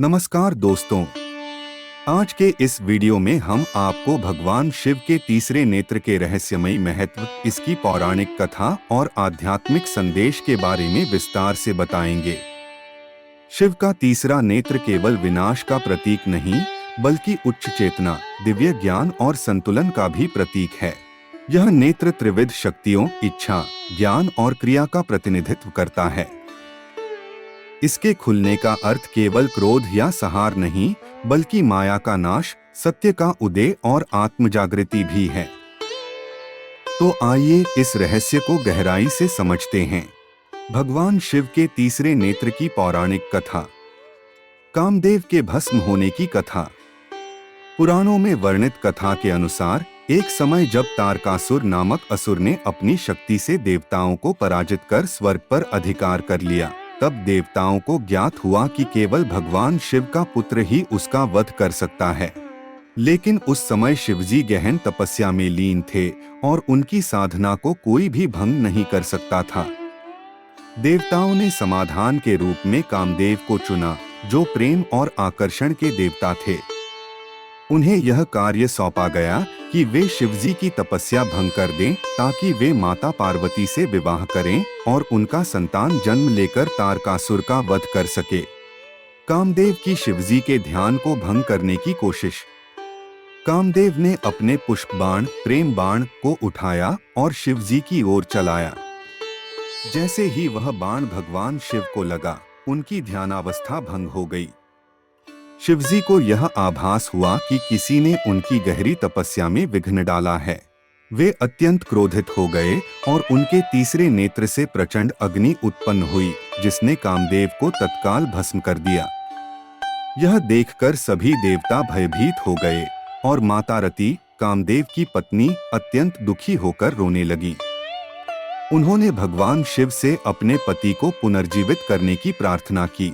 नमस्कार दोस्तों, आज के इस वीडियो में हम आपको भगवान शिव के तीसरे नेत्र के रहस्यमयी महत्व, इसकी पौराणिक कथा और आध्यात्मिक संदेश के बारे में विस्तार से बताएंगे। शिव का तीसरा नेत्र केवल विनाश का प्रतीक नहीं, बल्कि उच्च चेतना, दिव्य ज्ञान और संतुलन का भी प्रतीक है। यह नेत्र त्रिविध शक्तियों, इच्छा, ज्ञान और क्रिया का प्रतिनिधित्व करता है। इसके खुलने का अर्थ केवल क्रोध या संहार नहीं, बल्कि माया का नाश, सत्य का उदय और आत्मजागृति भी है। तो आइए इस रहस्य को गहराई से समझते हैं। भगवान शिव के तीसरे नेत्र की पौराणिक कथा। कामदेव के भस्म होने की कथा। पुराणों में वर्णित कथा के अनुसार एक समय जब तारकासुर नामक असुर ने अपनी शक्ति से देवताओं को पराजित कर स्वर्ग पर अधिकार कर लिया, तब देवताओं को ज्ञात हुआ कि केवल भगवान शिव का पुत्र ही उसका वध कर सकता है। लेकिन उस समय शिवजी गहन तपस्या में लीन थे और उनकी साधना को कोई भी भंग नहीं कर सकता था। देवताओं ने समाधान के रूप में कामदेव को चुना, जो प्रेम और आकर्षण के देवता थे। उन्हें यह कार्य सौंपा गया कि वे शिवजी की तपस्या भंग कर दें, ताकि वे माता पार्वती से विवाह करें और उनका संतान जन्म लेकर तारकासुर का वध कर सके। कामदेव की शिवजी के ध्यान को भंग करने की कोशिश। कामदेव ने अपने पुष्प बाण, प्रेम बाण को उठाया और शिवजी की ओर चलाया। जैसे ही वह बाण भगवान शिव को लगा, उनकी ध्यानावस्था भंग हो गई। शिवजी को यह आभास हुआ कि किसी ने उनकी गहरी तपस्या में विघ्न डाला है। वे अत्यंत क्रोधित हो गए और उनके तीसरे नेत्र से प्रचंड अग्नि उत्पन्न हुई, जिसने कामदेव को तत्काल भस्म कर दिया। यह देखकर सभी देवता भयभीत हो गए और माता रति, कामदेव की पत्नी, अत्यंत दुखी होकर रोने लगी। उन्होंने भगवान शिव से अपने पति को पुनर्जीवित करने की प्रार्थना की।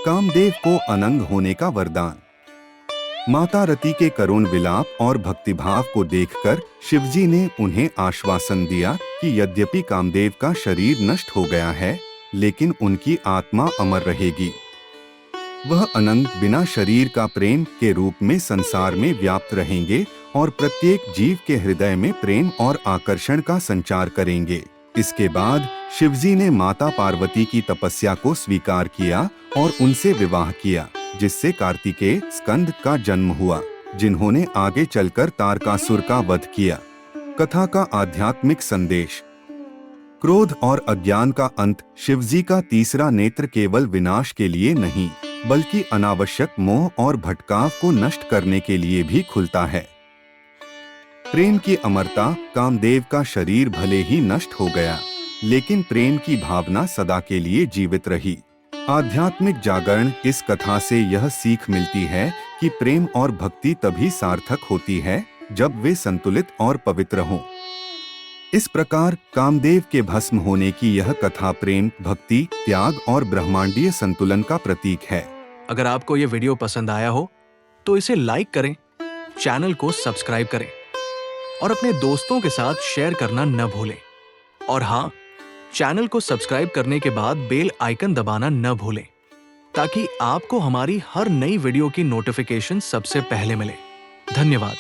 कामदेव को अनंग होने का वरदान। माता रति के करुण विलाप और भक्तिभाव को देखकर शिवजी ने उन्हें आश्वासन दिया कि यद्यपि कामदेव का शरीर नष्ट हो गया है, लेकिन उनकी आत्मा अमर रहेगी। वह अनंग, बिना शरीर का प्रेम के रूप में संसार में व्याप्त रहेंगे और प्रत्येक जीव के हृदय में प्रेम और आकर्षण का संचार करेंगे। इसके बाद शिवजी ने माता पार्वती की तपस्या को स्वीकार किया और उनसे विवाह किया, जिससे कार्तिकेय, स्कंद का जन्म हुआ, जिन्होंने आगे चलकर तारकासुर का वध किया। कथा का आध्यात्मिक संदेश। क्रोध और अज्ञान का अंत। शिवजी का तीसरा नेत्र केवल विनाश के लिए नहीं, बल्कि अनावश्यक मोह और भटकाव को नष्ट करने के लिए भी खुलता है। प्रेम की अमरता। कामदेव का शरीर भले ही नष्ट हो गया, लेकिन प्रेम की भावना सदा के लिए जीवित रही। आध्यात्मिक जागरण। इस कथा से यह सीख मिलती है कि प्रेम और भक्ति तभी सार्थक होती है जब वे संतुलित और पवित्र हों। इस प्रकार कामदेव के भस्म होने की यह कथा प्रेम, भक्ति, त्याग और ब्रह्मांडीय संतुलन का प्रतीक है। अगर आपको ये वीडियो पसंद आया हो तो इसे लाइक करें, चैनल को सब्सक्राइब करें और अपने दोस्तों के साथ शेयर करना न भूलें। और हाँ, चैनल को सब्सक्राइब करने के बाद बेल आइकन दबाना न भूलें, ताकि आपको हमारी हर नई वीडियो की नोटिफिकेशन सबसे पहले मिले। धन्यवाद।